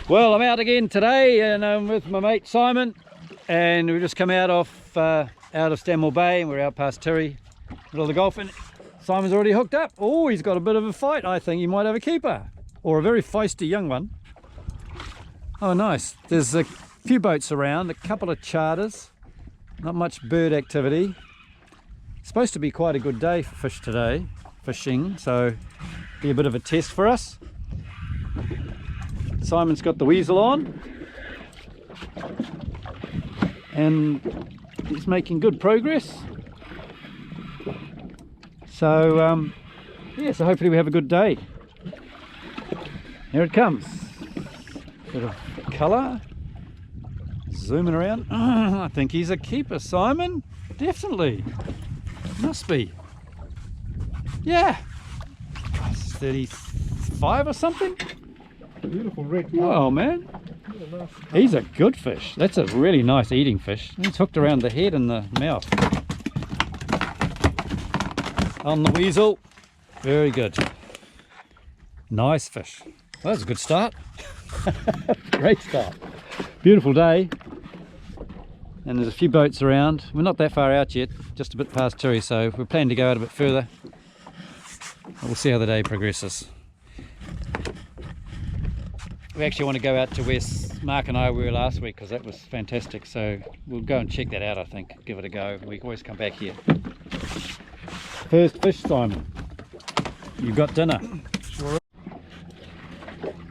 Well, I'm out again today and I'm with my mate Simon, and we've just come out of Stanmore Bay and we're out past Tirri, middle of the Gulf, and Simon's already hooked up. Oh, he's got a bit of a fight. I think he might have a keeper or a very feisty young one. Oh, nice. There's a few boats around, a couple of charters, not much bird activity. It's supposed to be quite a good day for fish today, fishing, so be a bit of a test for us. Simon's got the weasel on and he's making good progress. So yeah, so hopefully we have a good day. Here it comes. Bit of colour. Zooming around. Oh, I think he's a keeper, Simon. Definitely. Must be. Yeah. 35 or something. Beautiful red. Oh man, he's a good fish. That's a really nice eating fish. He's hooked around the head and the mouth. On the weasel. Very good. Nice fish. Well, that's a good start. Great start. Beautiful day. And there's a few boats around. We're not that far out yet, just a bit past Tirri, so we're planning to go out a bit further. We'll see how the day progresses. We actually want to go out to where Mark and I were last week because that was fantastic, so we'll go and check that out. I think, give it a go. We can always come back here. First fish, Simon. You got dinner? Sure.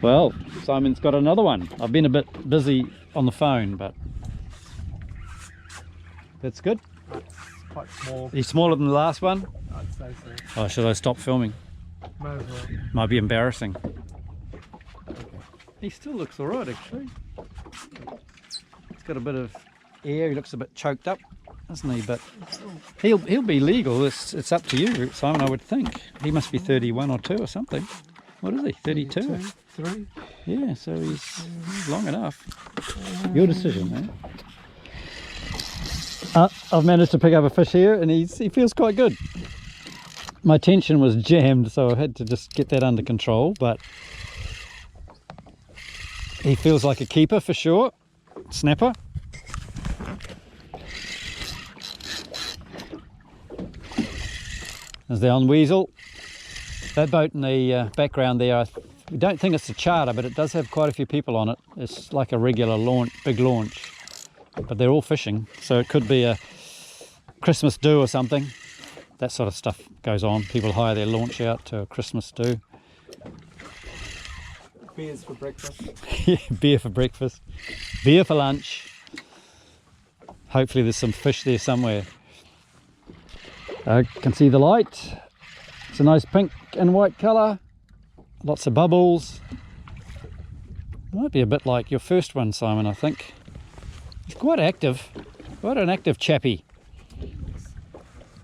Well, Simon's got another one. I've been a bit busy on the phone, but that's good. It's quite small. He's smaller than the last one? I'd say so. Oh, should I stop filming? May as well. Might be embarrassing. He still looks alright actually. He's got a bit of air, he looks a bit choked up, doesn't he? But he'll be legal. It's up to you, Simon, I would think. He must be 31 or 2 or something. What is he? 32? 3? Yeah, so he's long enough. Your decision, eh? I've managed to pick up a fish here and he feels quite good. My tension was jammed, so I had to just get that under control, but he feels like a keeper for sure. Snapper. There's the on weasel. That boat in the background there, we don't think it's a charter, but it does have quite a few people on it. It's like a regular launch, big launch, but they're all fishing, so it could be a Christmas do or something. That sort of stuff goes on. People hire their launch out to a Christmas do. Beers for breakfast. Yeah, beer for breakfast. Beer for lunch. Hopefully there's some fish there somewhere. I can see the light. It's a nice pink and white colour. Lots of bubbles. Might be a bit like your first one, Simon, I think. He's quite active. Quite an active chappy.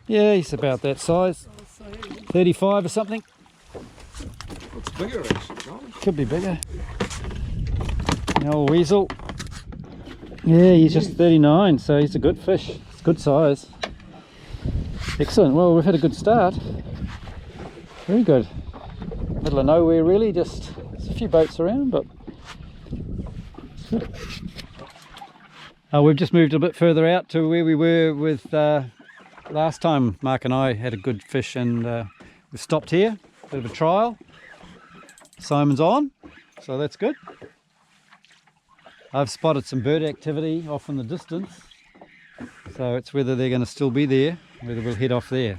Yeah, he's about that size. 35 or something. It's bigger actually, John. Could be bigger. The old weasel. Yeah, he's just 39, so he's a good fish. It's good size. Excellent. Well, we've had a good start. Very good. Middle of nowhere really, just there's a few boats around, but we've just moved a bit further out to where we were with last time Mark and I had a good fish, and we stopped here, bit of a trial. Simon's on, so that's good. I've spotted some bird activity off in the distance, so it's whether they're going to still be there, whether we'll head off there.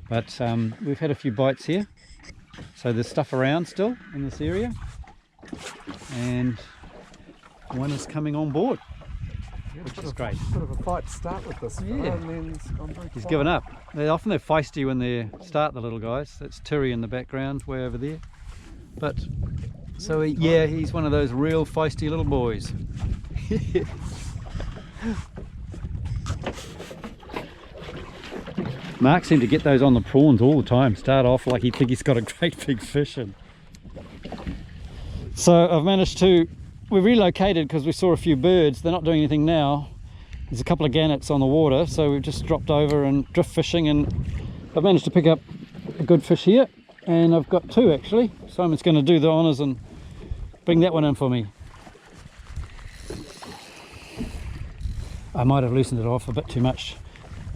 But we've had a few bites here, so there's stuff around still in this area, and one is coming on board, which is great. Bit of a fight to start with this. Yeah. And then it's gone very He's quiet. given up. They're feisty when they start, the little guys. That's Tirri in the background, way over there. But so he's one of those real feisty little boys. Mark seemed to get those on the prawns all the time. Start off like he thinks he's got a great big fish in. So I've managed to, we relocated because we saw a few birds. They're not doing anything now. There's a couple of gannets on the water, so we've just dropped over and drift fishing, and I've managed to pick up a good fish here, and I've got 2 actually. Simon's going to do the honours and Bring that one in for me. I might have loosened it off a bit too much.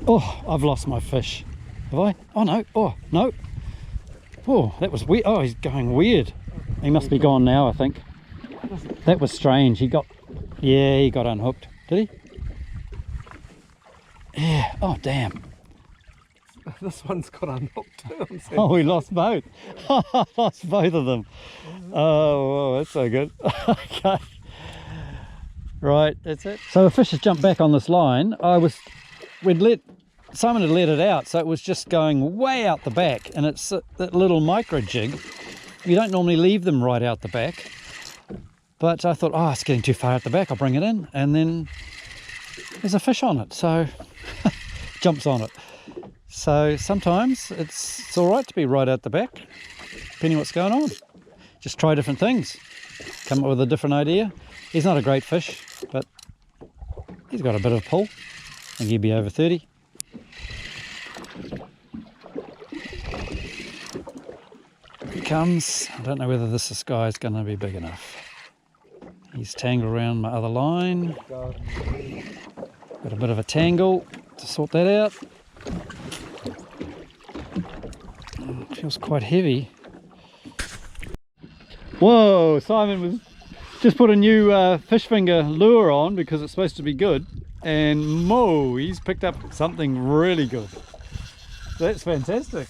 Oh, I've lost my fish. Have I? Oh no, oh no. Oh, that was weird. Oh, he's going weird. He must be gone now, I think. That was strange. He got unhooked. Did he? Yeah, oh damn. This one's got unhooked too. Oh, we lost both. Lost both of them. Oh, that's so good. Okay. Right, that's it. So a fish has jumped back on this line. Simon had let it out, so it was just going way out the back, and it's that little micro jig. You don't normally leave them right out the back, but I thought, oh, it's getting too far out the back, I'll bring it in, and then there's a fish on it, so jumps on it. So sometimes it's all right to be right out the back, depending what's going on. Just try different things, come up with a different idea. He's not a great fish, but he's got a bit of pull. I think he'd be over 30. Here he comes. I don't know whether this guy is going to be big enough. He's tangled around my other line. Got a bit of a tangle to sort that out. It feels quite heavy. Whoa, Simon was just put a new fish finger lure on because it's supposed to be good, and he's picked up something really good. That's fantastic.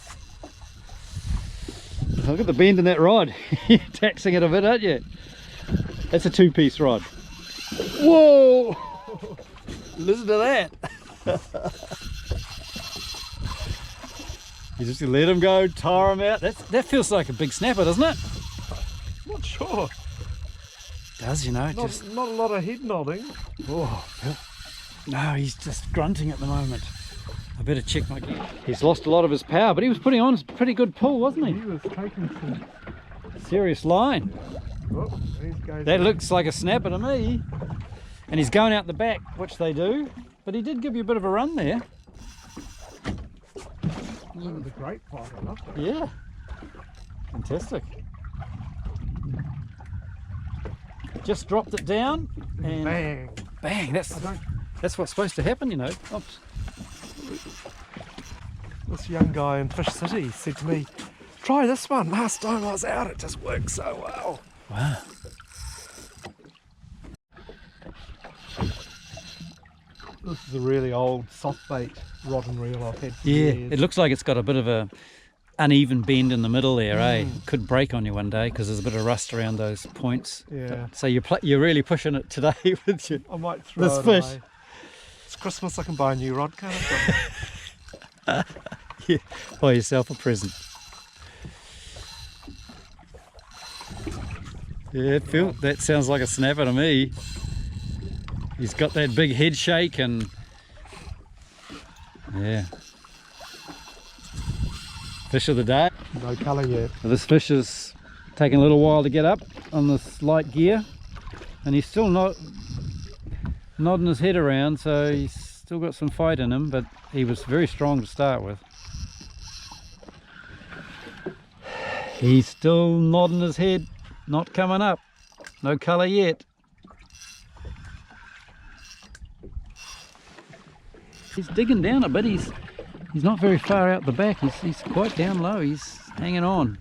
Look at the bend in that rod. You're taxing it a bit, aren't you? That's a 2-piece rod. Whoa! Listen to that. You just let him go, tire him out. That feels like a big snapper, doesn't it? Not sure. Does, you know, Not a lot of head nodding. Oh, no, he's just grunting at the moment. I better check my gear. He's lost a lot of his power, but he was putting on a pretty good pull, wasn't he? He was taking some serious line. Oh, that looks like a snapper to me. And he's going out the back, which they do, but he did give you a bit of a run there. That was a great fight, huh? Yeah, fantastic. Just dropped it down and bang, bang. That's what's supposed to happen, you know. Oops. This young guy in Fish City said to me, try this one. Last time I was out, it just worked so well. Wow. This is a really old soft bait rod and reel I've had for Yeah, years. it looks like it's got a bit of a uneven bend in the middle there, eh? Could break on you one day because there's a bit of rust around those points. Yeah. So you're really pushing it today with you. I might throw this it fish. away. It's Christmas, I can buy a new rod, can't I? Yeah, buy yourself a present. Yeah, that sounds like a snapper to me. He's got that big head shake and yeah. Fish of the day. No colour yet. This fish is taking a little while to get up on this light gear, and he's still not nodding his head around, so he's still got some fight in him, but he was very strong to start with. He's still nodding his head, not coming up. No colour yet. He's digging down a bit. He's not very far out the back. He's quite down low. He's hanging on,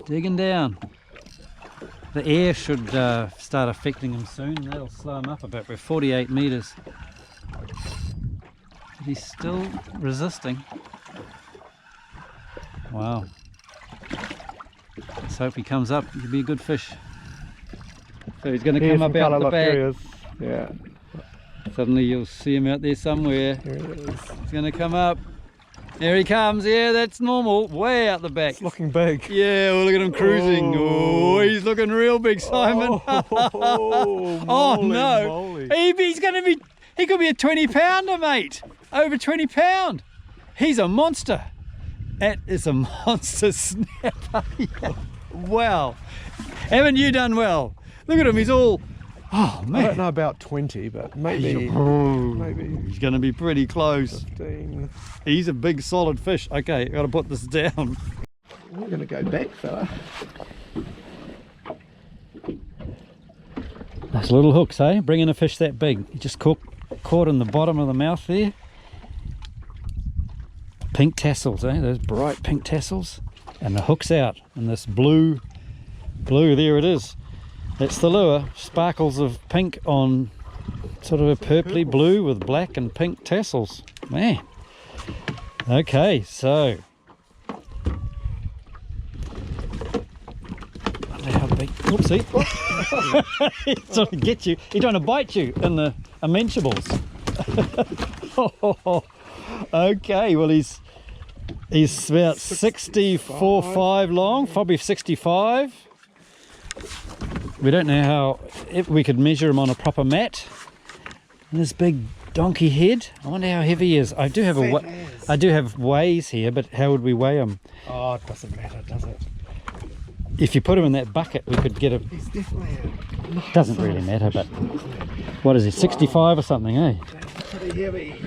digging down. The air should start affecting him soon. That'll slow him up a bit. We're 48 meters. But he's still resisting. Wow. Let's hope he comes up. He'll be a good fish. So he's going to come up out the back. Yeah. Suddenly you'll see him out there somewhere. Here he is. He's going to come up. There he comes. Yeah, that's normal. Way out the back. It's looking big. Yeah, well, look at him cruising. Oh, he's looking real big, Simon. Oh no. Moly. He's going to be, he could be a 20 pounder, mate. Over 20 pound. He's a monster. That is a monster snapper. Wow. Haven't you done well? Look at him. He's all, oh man. I don't know about 20, but maybe He's going to be pretty close. 15. He's a big solid fish. Okay, I've got to put this down. We're going to go back, fella. Those little hooks, eh? Bringing a fish that big. You just caught in the bottom of the mouth there. Pink tassels, eh? Those bright pink tassels. And the hook's out. And this blue, there it is. That's the lure. Sparkles of pink on sort of a purpley blue with black and pink tassels. Man. Okay, so. How big? Oopsie. He's trying to get you. He's trying to bite you in the immensables. Okay, well he's about 64.5 long, probably 65. We don't know how, if we could measure him on a proper mat. And this big donkey head. I wonder how heavy he is. I do have weighs here, but how would we weigh him? Oh, it doesn't matter, does it? If you put him in that bucket, we could get a... He's definitely a... Doesn't really matter, but... What is he, 65 or something, eh? That's pretty heavy.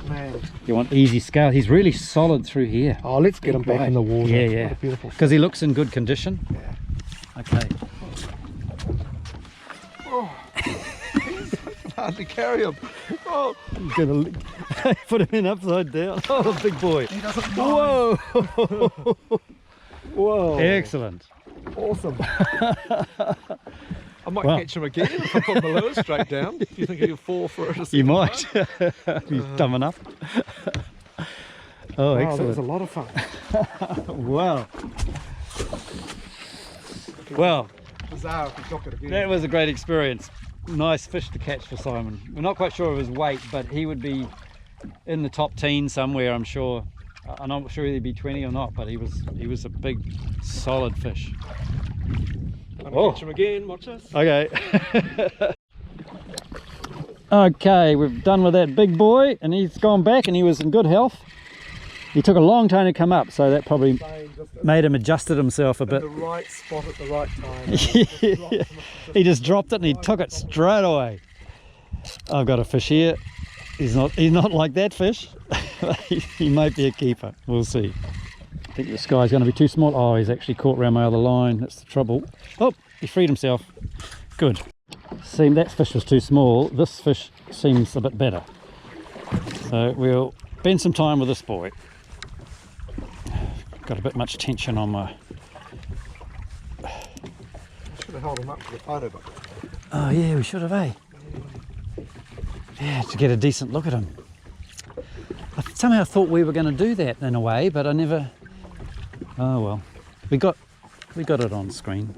Man. You want easy scale. He's really solid through here. Oh, let's get him back in the water. Yeah. Beautiful. Because he looks in good condition. Yeah. Okay. Oh. Hardly carry him. Oh. He's gonna put him in upside down. Oh, big boy. He doesn't Whoa. Whoa. Excellent. Awesome. I might catch him again if I put my lure straight down. Do you think he'll fall for it? You might. He's dumb enough. Oh, excellent. That was a lot of fun. Wow. Well, bizarre if we took it again. That was a great experience. Nice fish to catch for Simon. We're not quite sure of his weight, but he would be in the top teens somewhere, I'm sure. I'm not sure he'd be 20 or not, but he was a big, solid fish. I'm gonna catch him again, watch this. Okay. Okay, we've done with that big boy, and he's gone back and he was in good health. He took a long time to come up, so that probably made him adjusted himself a bit. In the right spot at the right time. He just dropped it and he took it straight away. I've got a fish here. He's not like that fish. He might be a keeper. We'll see. I think this guy's going to be too small. Oh, he's actually caught around my other line. That's the trouble. Oh, he freed himself. Good. See, that fish was too small. This fish seems a bit better. So we'll spend some time with this boy. Got a bit much tension on my... I should have held him up to the photo book. Oh yeah, we should have, eh? Yeah, to get a decent look at him. I somehow thought we were going to do that in a way, but I never... Oh well. We got it on screen.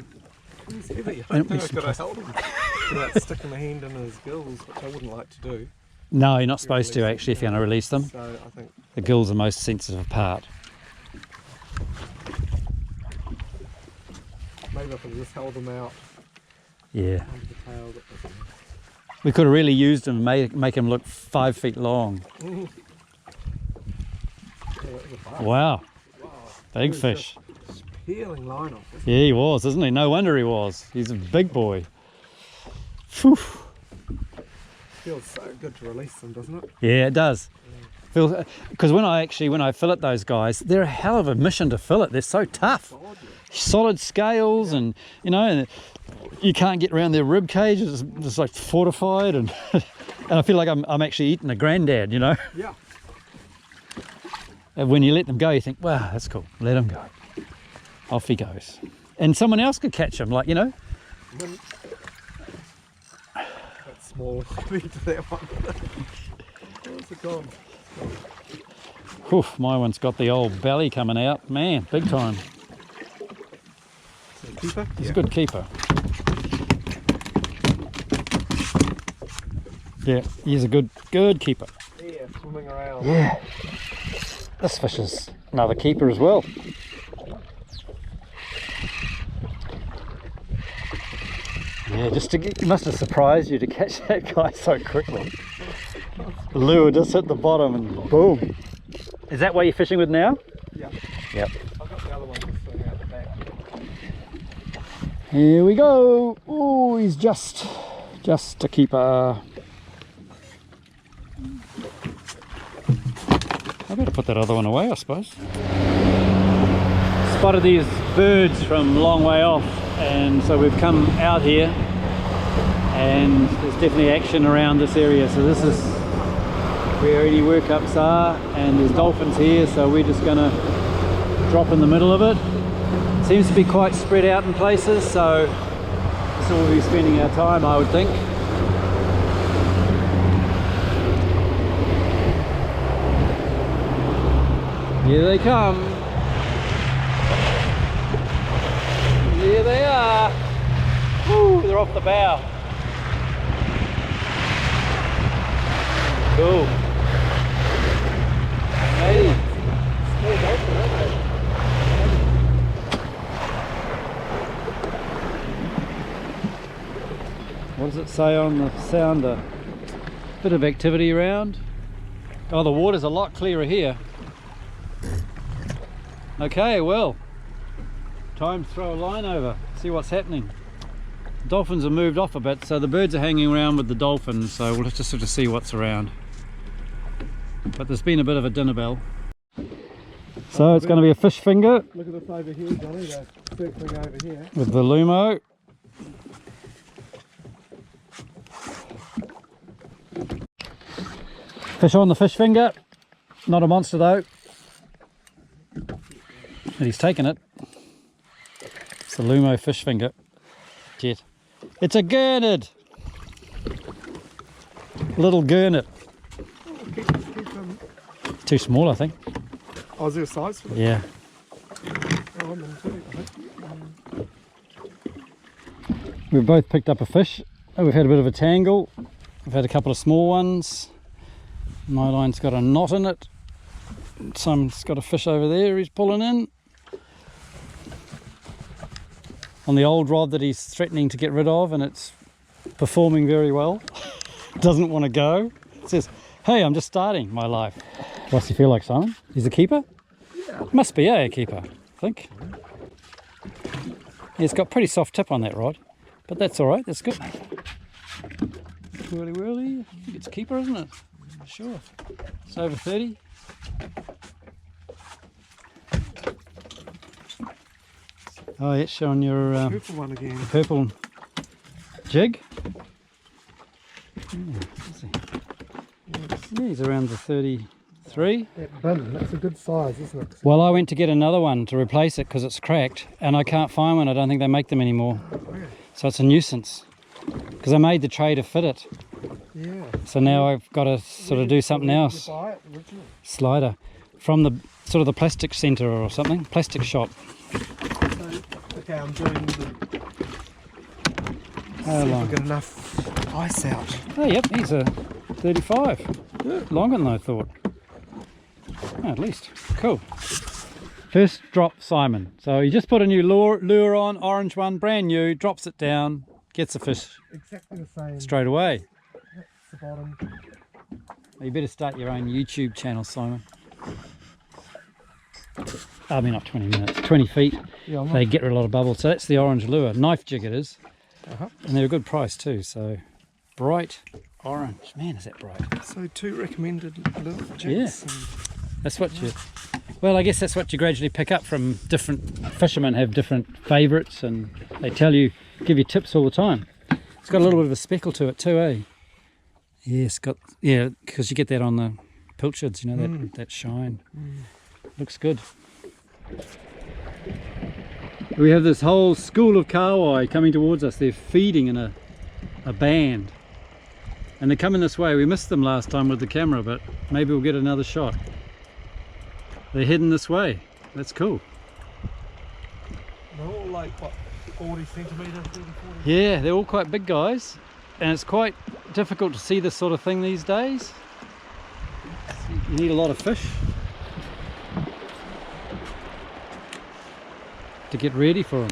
He's heavy. I don't think I could have held him without sticking my hand in his gills, which I wouldn't like to do. No, you're not supposed to actually if you're going to release them. So I think the gills are the most sensitive part. maybe if I just held them out. Yeah. Under the tail, that doesn't... We could have really used him and make him look 5 feet long. Wow. Big fish. Peeling line off. Yeah, he was, isn't he? No wonder he was. He's a big boy. Phew. Feels so good to release them, doesn't it? Yeah, it does. Because when I fillet those guys, they're a hell of a mission to fillet. They're so tough. Solid scales, and you know, and you can't get around their rib cage. It's just like fortified, and and I feel like I'm actually eating a granddad, you know. Yeah. And when you let them go, you think, wow, that's cool. Let him go. Off he goes. And someone else could catch him, like, you know. That's small compared to that one. Where's it gone? Oof, my one's got the old belly coming out. Man, big time. Keeper? He's a good keeper. Yeah, he's a good keeper. Yeah, swimming around. Yeah. This fish is another keeper as well. Yeah, it must have surprised you to catch that guy so quickly. The lure just hit the bottom and boom. Is that what you're fishing with now? Yeah. Yep. I've got the other one just sitting out the back. Here we go. Oh, he's just a keeper. I better put that other one away, I suppose. Spotted these birds from a long way off, and so we've come out here and there's definitely action around this area. So this is where any workups are, and there's dolphins here, so we're just going to drop in the middle of it. Seems to be quite spread out in places, so that's where we'll be spending our time, I would think. Here they come. Here they are. Woo, they're off the bow. Cool. Hey. What does it say on the sounder? Bit of activity around. Oh, the water's a lot clearer here. Okay, well, time to throw a line over, see what's happening. Dolphins have moved off a bit, so the birds are hanging around with the dolphins, so we'll just sort of see what's around. But there's been a bit of a dinner bell. So it's going to be a fish finger. Look at this over here, Johnny, they're circling over here. With the Lumo. Fish on the fish finger. Not a monster though. But he's taken it. It's the Lumo fish finger. Jet. It's a gurnard. Little gurnard. Too small, I think. Oh, is there a size for that? Yeah. Oh, I'm gonna take it. We've both picked up a fish. Oh, we've had a bit of a tangle. We've had a couple of small ones. My line's got a knot in it. Simon's got a fish over there he's pulling in. On the old rod that he's threatening to get rid of, and it's performing very well. Doesn't want to go. It says, hey, I'm just starting my life. What's he feel like, Simon? He's a keeper? Yeah. Must be, a keeper, I think. Yeah, it's got pretty soft tip on that rod, but that's all right, that's good. Whirly whirly, I think it's a keeper, isn't it? Sure. It's over 30. Oh, yeah, showing your purple one again. Purple jig. Yeah, he's around the 33. That bin, that's a good size, isn't it? Well, I went to get another one to replace it because it's cracked, and I can't find one. I don't think they make them anymore. Okay. So it's a nuisance. Because I made the tray to fit it. Yeah. So now I've got to sort of do something else. Did you buy it originally? Slider. From the sort of the plastic centre or something. Plastic shop. Okay, I'm doing the... How See long? if we get enough ice out. Oh, yep, he's a 35. Good. Longer than I thought. Oh, at least. Cool. First drop, Simon. So he just put a new lure on, orange one, brand new, drops it down, gets the fish Exactly the same. straight away. That's the bottom. You better start your own YouTube channel, Simon. I mean, not 20 minutes, 20 feet. Yeah, They get rid of a lot of bubbles. So that's the orange lure. Knife jig it is. Uh-huh. And they're a good price too. So bright orange. Man, is that bright. So 2 recommended lure jigs. Yeah. That's what you... Well, I guess that's what you gradually pick up from different fishermen have different favourites, and they tell you, give you tips all the time. It's got a little bit of a speckle to it too, eh? Yeah, it's got... Yeah, because you get that on the pilchards, you know, that shine. Looks good. We have this whole school of kahawai coming towards us. They're feeding in a band. And they're coming this way. We missed them last time with the camera, but maybe we'll get another shot. They're heading this way. That's cool. They're all like, what, 40 centimetres, 30, 40? Yeah, they're all quite big guys. And it's quite difficult to see this sort of thing these days. You need a lot of fish to get ready for them.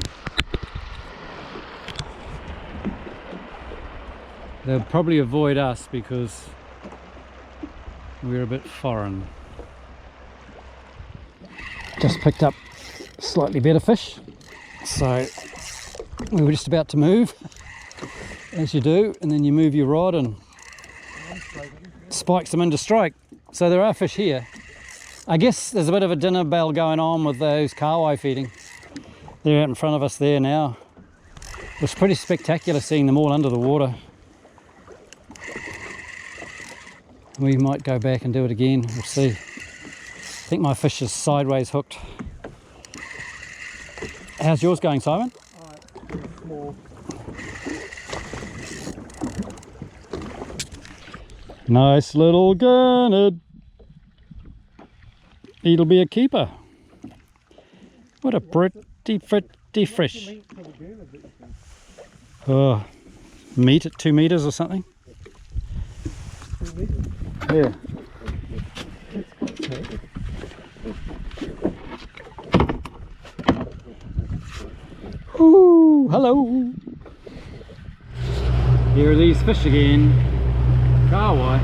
They'll probably avoid us because we're a bit foreign. Just picked up slightly better fish, so we were just about to move, as you do, and then you move your rod and spikes them into strike. So there are fish here. I guess there's a bit of a dinner bell going on with those kahawai feeding. They're out in front of us there now. It was pretty spectacular seeing them all under the water. We might go back and do it again. We'll see. I think my fish is sideways hooked. How's yours going, Simon? Small. Nice little gurnard. It'll be a keeper. What a pretty fish. Oh, meat at 2 meters or something? Yeah. Ooh, hello. Here are these fish again. Kawai.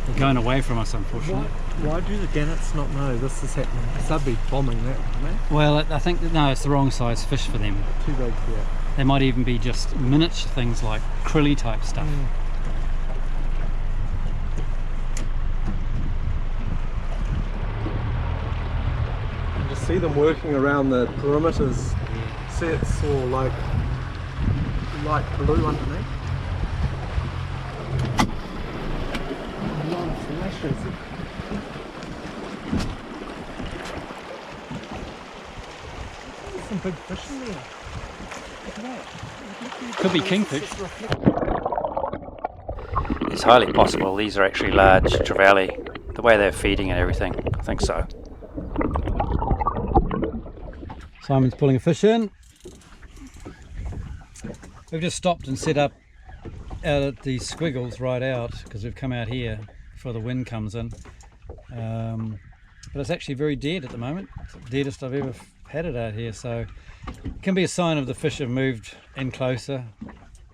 They're going away from us, unfortunately. Why do the gannets not know this is happening? Because they'd be bombing that, wouldn't they? Well, I think that, no, it's the wrong size fish for them. Too big, yeah. They might even be just miniature things like krilly type stuff. You just see them working around the perimeters. Yeah. See, it's all like light blue underneath. Nice flashes. There's some big fish in there. Look at that. Could be kingfish. It's highly possible these are actually large Trevally. The way they're feeding and everything, I think so. Simon's pulling a fish in. We've just stopped and set up out at these squiggles right out because we've come out here before the wind comes in. But it's actually very dead at the moment. It's the deadest I've ever had it out here, so it can be a sign of the fish have moved in closer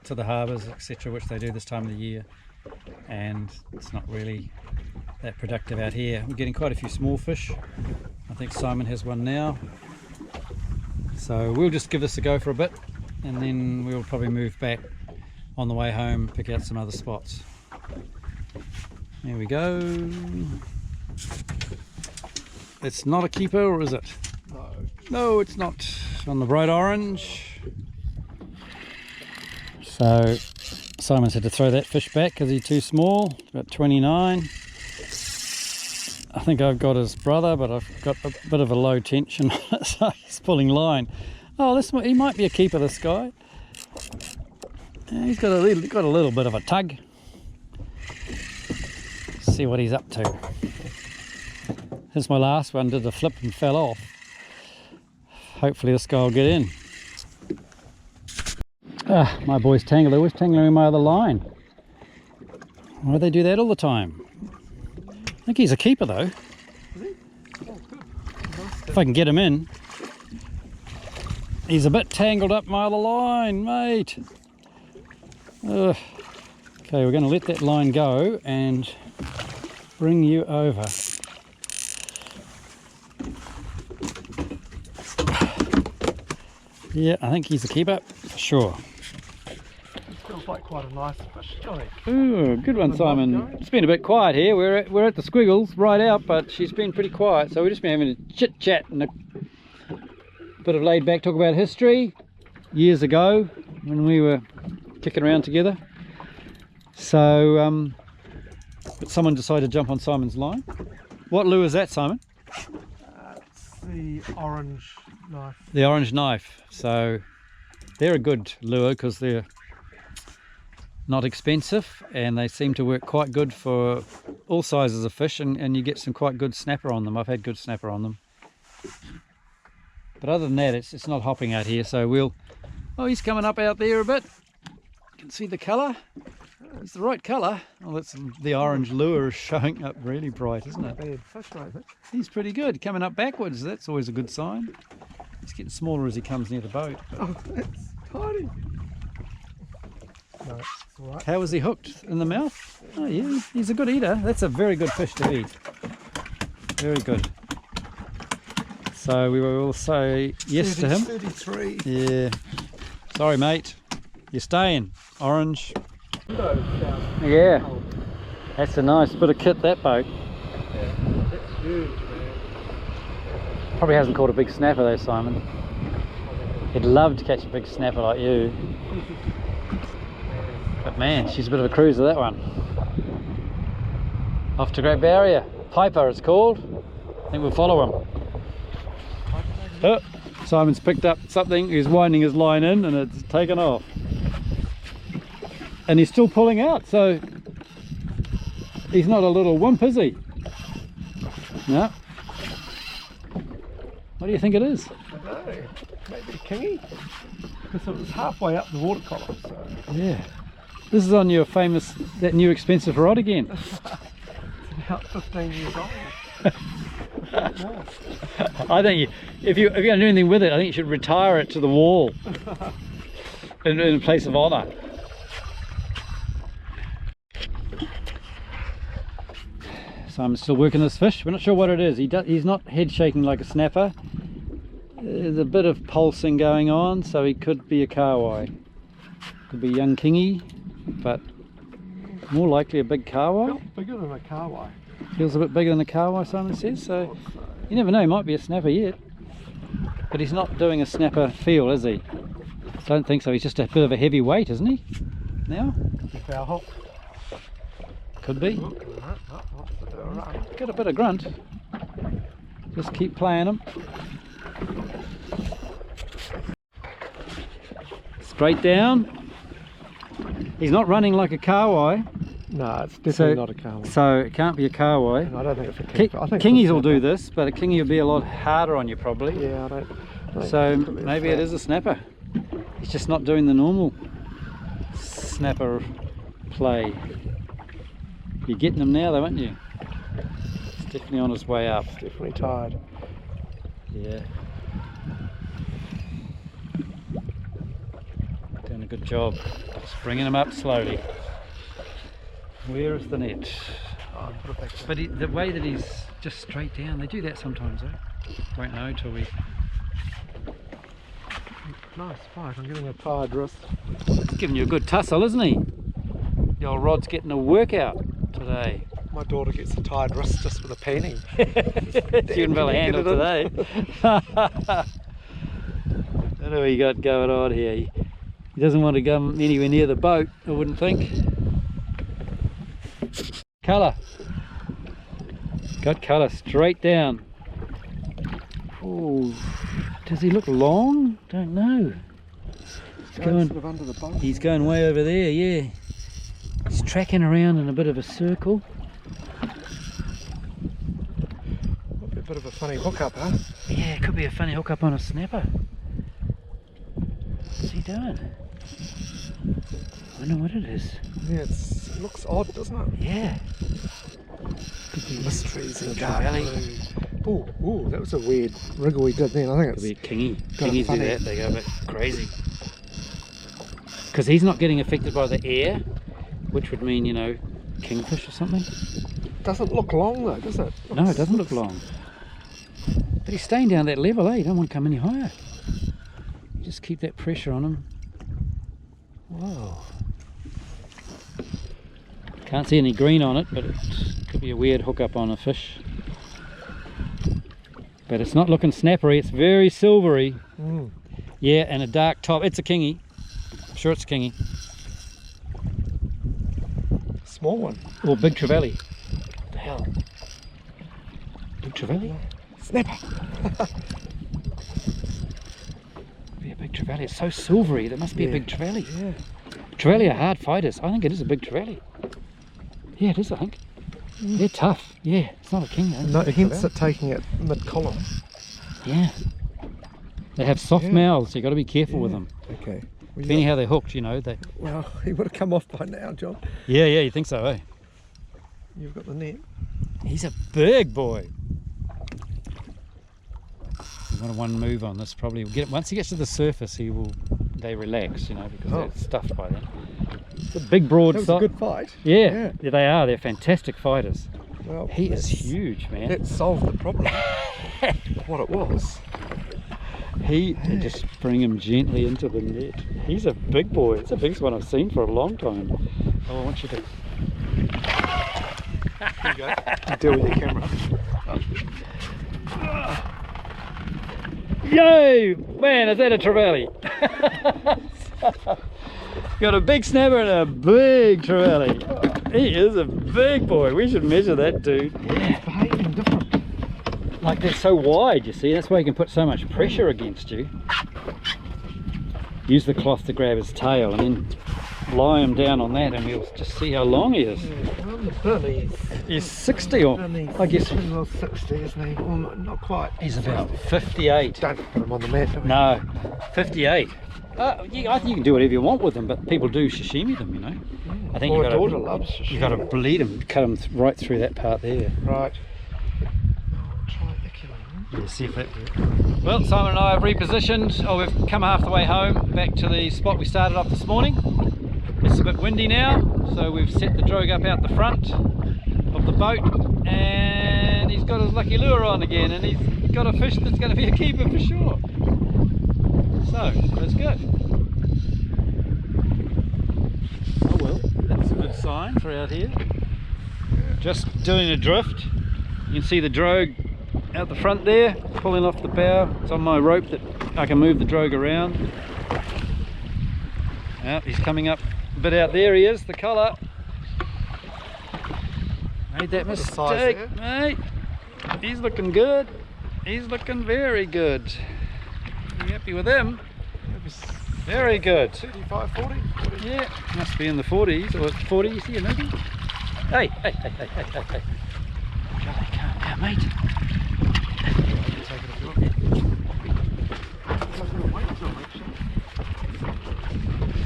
to the harbours, etc., which they do this time of the year, and it's not really that productive out here. We're getting quite a few small fish. I think Simon has one now, so we'll just give this a go for a bit and then we'll probably move back on the way home, pick out some other spots. There we go. It's not a keeper, or is it? No, it's not. On the bright orange. So Simon's had to throw that fish back because he's too small. About 29. I think I've got his brother, but I've got a bit of a low tension on it, so he's pulling line. Oh, he might be a keeper, this guy. He's got a little bit of a tug. See what he's up to. Here's my last one, did a flip and fell off. Hopefully this guy will get in. Ah, my boy's tangled. They're always tangling in my other line. Why do they do that all the time? I think he's a keeper though. If I can get him in. He's a bit tangled up my other line, mate. Okay, we're going to let that line go and bring you over. Yeah, I think he's a keeper, sure. It feels like quite a nice fish, Johnny. Ooh, good one, Simon. It's been a bit quiet here. We're at the squiggles right out, but she's been pretty quiet, so we've just been having a chit chat and a bit of laid back talk about history years ago when we were kicking around together. So but someone decided to jump on Simon's line. What lure is that, Simon? It's the orange knife. The orange knife. So they're a good lure because they're not expensive and they seem to work quite good for all sizes of fish, and you get some quite good snapper on them. I've had good snapper on them. But other than that, it's not hopping out here, so we'll... Oh, he's coming up out there a bit. You can see the colour. It's the right colour. Oh, that's the orange lure is showing up really bright, isn't it? Bad fish, right there. He's pretty good. Coming up backwards, that's always a good sign. He's getting smaller as he comes near the boat. Oh, that's tiny. No, it's alright. How was he hooked? In the mouth? Oh yeah, he's a good eater. That's a very good fish to eat. Very good. So we will all say yes to him. 33. Yeah. Sorry, mate. You're staying. Orange. Yeah. That's a nice bit of kit, that boat. Yeah, that's huge, man. Probably hasn't caught a big snapper though, Simon. He'd love to catch a big snapper like you. But man, she's a bit of a cruiser, that one. Off to Great Barrier. Piper it's called. I think we'll follow him. Oh, Simon's picked up something. He's winding his line in and it's taken off. And he's still pulling out, so he's not a little wimp, is he? No. What do you think it is? I don't know, maybe a kingy? Because it was halfway up the water column, so... Yeah. This is on your famous, that new expensive rod again. It's about 15 years old. I think if you're going to do anything with it, I think you should retire it to the wall in a place of honour. Simon's still working this fish. We're not sure what it is. He's not head shaking like a snapper. There's a bit of pulsing going on, so he could be a kahawai. Could be young kingy, but more likely a big kahawai. Bigger than a kahawai. Feels a bit bigger than a kahawai, Simon says, so you never know, he might be a snapper yet. But he's not doing a snapper feel, is he? Don't think so. He's just a bit of a heavy weight, isn't he? Now? Foul hook. Could be. Got a bit of grunt. Just keep playing him. Straight down. He's not running like a kahawai. No, it's definitely not a kahawai. So it can't be a kahawai. No, I don't think it's a king. I think Kingies will do this, but a kingy will be a lot harder on you probably. Yeah, I don't so maybe it is a snapper. He's just not doing the normal snapper play. You're getting him now though, aren't you? It's definitely on his way up. It's definitely tired. Yeah. Doing a good job. Just bringing him up slowly. Where is the net? Oh, put it back But the way that he's just straight down, they do that sometimes, eh? Won't know till we... Nice fight, I'm getting a tired wrist. He's giving you a good tussle, isn't he? The old rod's getting a workout today. My daughter gets a tired wrist just with a penny. She wouldn't be able to handle today. I don't know what you got going on here. He doesn't want to go anywhere near the boat, I wouldn't think. Colour. Got colour straight down. Ooh. Does he look long? Don't know. Sort of under the boat. He's going way over there, yeah. He's tracking around in a bit of a circle. Might be a bit of a funny hookup, huh? Yeah, it could be a funny hookup on a snapper. What's he doing? I don't know what it is. Yeah, it looks odd, doesn't it? Yeah. Could be mysteries and Trevally. Ooh, that was a weird wriggle he did then. I think Could it's be a kingy. got a Kingies do funny- that, they go a bit crazy. Because he's not getting affected by the air, which would mean, you know, kingfish or something. doesn't look long though, does it? No, it doesn't look long. But he's staying down that level, eh? You don't want to come any higher. You just keep that pressure on him. Whoa. Can't see any green on it, but it could be a weird hookup on a fish. But it's not looking snappery, it's very silvery. Mm. Yeah, and a dark top. It's a kingy. I'm sure it's a kingy. Small one. Or big trevally. What the hell? Big trevally? Snapper. Be a big trevally. It's so silvery. There must be a big trevally. Yeah. Trevally are hard fighters. I think it is a big trevally. Yeah, it is, I think. They're tough. Yeah, it's not a king. Though. No, hence it taking it mid-column. Yeah. They have soft Yeah. mouths, so you got to be careful with them. Okay. Well, Depending how they're hooked, you know. They. well, he would have come off by now, John. Yeah, you think so, eh? You've got the net. He's a big boy. One move on this probably will get once he gets to the surface they relax, you know, because they're stuffed by then. It's a big broad That was side. a good fight. Yeah, they are. They're fantastic fighters. Well, He is huge, man. That solved the problem. What it was. They just bring him gently into the net. He's a big boy. It's the biggest one I've seen for a long time. Oh, I want you to you go. Deal with your camera. Yo! Man, is that a Trevally? Got a big snapper and a big Trevally. He is a big boy. We should measure that dude. Yeah, behaving different. Like they're so wide, you see. That's why you can put so much pressure against you. Use the cloth to grab his tail and then lie him down on that and we'll just see how long he is. Yeah, well, the Billy's... He's 60 or I guess. Well, 60, isn't he? Well, not quite. He's about 58. Don't put him on the mat, do we? No, 58. I think you can do whatever you want with them, but people do sashimi them, you know. I think My daughter loves sashimi. you got to bleed them, cut them right through that part there. Right. Try Icky. Yeah, see if that. Well, Simon and I have repositioned. Oh, we've come half the way home, back to the spot we started off this morning. It's a bit windy now, so we've set the drogue up out the front of the boat, and he's got his lucky lure on again, and he's got a fish that's going to be a keeper for sure. So, that's good. Oh well, that's a good sign for out here. Just doing a drift. You can see the drogue out the front there, pulling off the bow. It's on my rope that I can move the drogue around. Oh, he's coming up a bit out there, he is, the colour. Made that mistake, mate. He's looking good. He's looking very good. You happy with him? Very good. 35, 40? Yeah, must be in the 40s or 40s here maybe. Hey, hey, hey, hey, hey, hey, hey. Jolly, calm down, mate.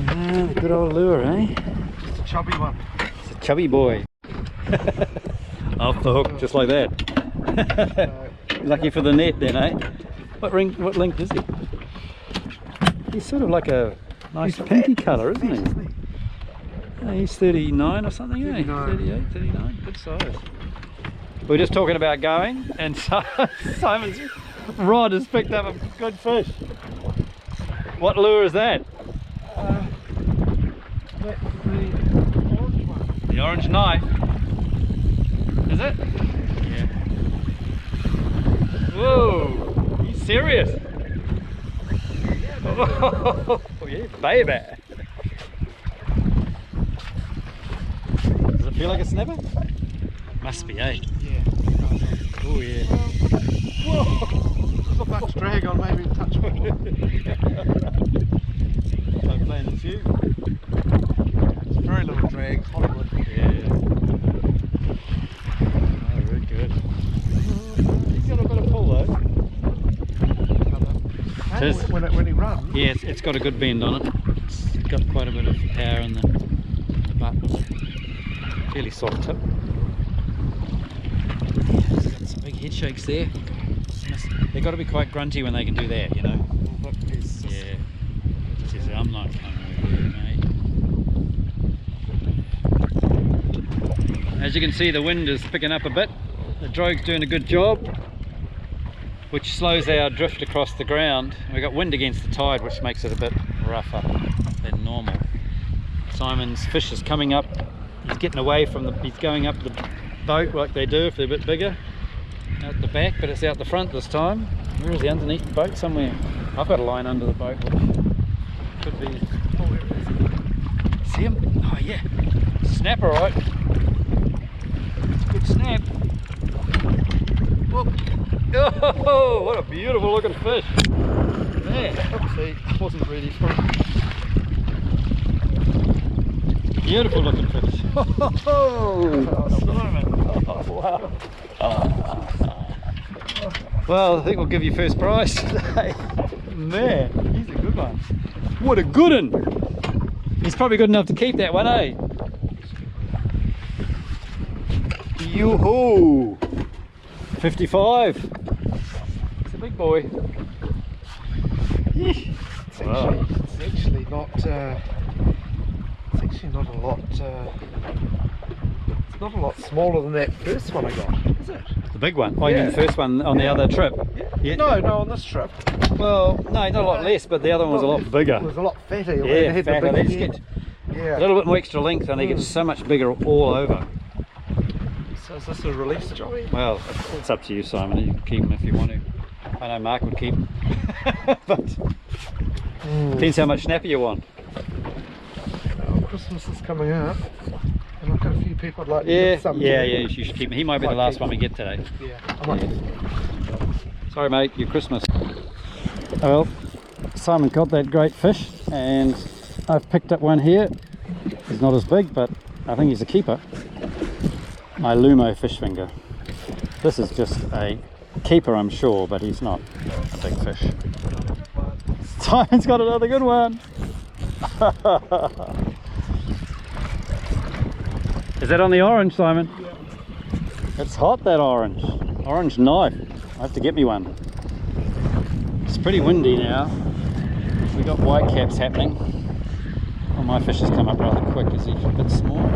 Ah, the good old lure, eh? It's a chubby one. It's a chubby boy. Off the hook, just like that. Lucky for the net then, eh? What length is he? He's sort of like a nice pinky colour, isn't he? Yeah, he's 39 or something, eh? 38, 39, good size. We're just talking about going, and Simon's rod has picked up a good fish. What lure is that? That's the orange one. The orange knife. Is it? Yeah. Whoa, he's serious. Oh yeah, baby. Does it feel like a snapper? Must be, eh? Yeah. Oh yeah. Whoa! Not much drag on, maybe touch more. I'm playing the tube. It's very little drag, Hollywood. Yeah. Oh, very good. He's got a bit of pull though. When he runs. Yeah, it's got a good bend on it. It's got quite a bit of power in the butt. Fairly soft tip. It's got some big head shakes there. They've got to be quite grunty when they can do that, you know. Yeah. Says, I'm not coming with you, mate. As you can see, the wind is picking up a bit. The drogue's doing a good job, which slows our drift across the ground. We've got wind against the tide, which makes it a bit rougher than normal. Simon's fish is coming up. He's getting away from he's going up the boat like they do if they're a bit bigger. Out the back, but it's out the front this time. Where is he? Underneath the boat somewhere? I've got a line under the boat, which could be... Oh, where is he? See him? Oh yeah. Snap, alright. It's a good snap. Whoop. Oh, what a beautiful looking fish. Man, oopsie, I wasn't ready for it. Beautiful looking fish. Oh, Simon. Oh, wow. Well, I think we'll give you first prize today. Man, he's a good one. What a good one. He's probably good enough to keep that one, eh? Yoo-hoo! 55. It's a big boy. It's actually not. It's actually not a lot. It's not a lot smaller than that first one I got, is it? The big one? Oh, you mean the first one on the other trip? Yeah. No, on this trip. Well, no, not a lot less, but the other one was a lot bigger. It was a lot fatter. Yeah, fatter. They just get a little bit more extra length and they get so much bigger all over. So Is this a release jockey? Well, it's up to you, Simon. You can keep them if you want to. I know Mark would keep them. But depends how much snapper you want. Well, Christmas is coming up, and I've got a few people I'd like to Yeah, give some yeah, to. yeah, you should keep him. He might be the last one we get today. Yeah, I might. Sorry mate, your Christmas. Well, Simon caught that great fish and I've picked up one here. He's not as big, but I think he's a keeper. My Lumo fish finger. This is just a keeper, I'm sure, but he's not a big fish. Simon's got another good one. Is that on the orange, Simon? Yeah. It's hot, that orange. Orange knife. I have to get me one. It's pretty windy now. We got white caps happening. Well, my fish has come up rather quick. Is he a bit small?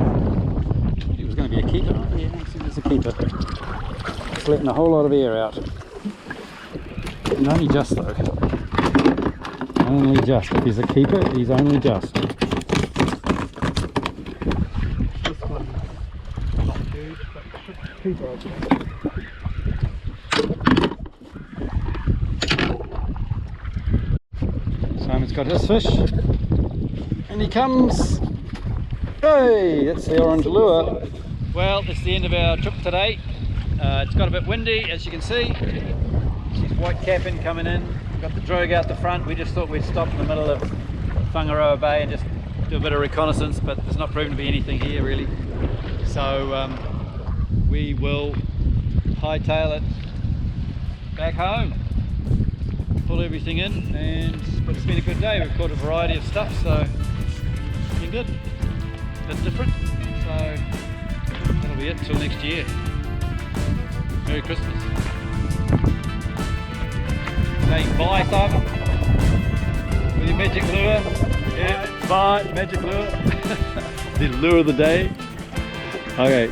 He was going to be a keeper. Oh, yeah, he's a keeper. It's letting a whole lot of air out. And only just though. Only just. If he's a keeper, he's only just. This one, not huge, but keeper, I think. Simon's got his fish. And he comes. Hey, that's the orange lure. Well, it's the end of our trip today. It's got a bit windy, as you can see. She's white capping coming in. We've got the drogue out the front. We just thought we'd stop in the middle of Whangaroa Bay and just do a bit of reconnaissance, but there's not proven to be anything here really. So we will hightail it back home, pull everything in, but it's been a good day. We've caught a variety of stuff, so it's been good. A bit different. So that'll be it till next year. Merry Christmas. Saying bye, Simon. With your magic lure. Yeah, bye, magic lure. The lure of the day. Okay.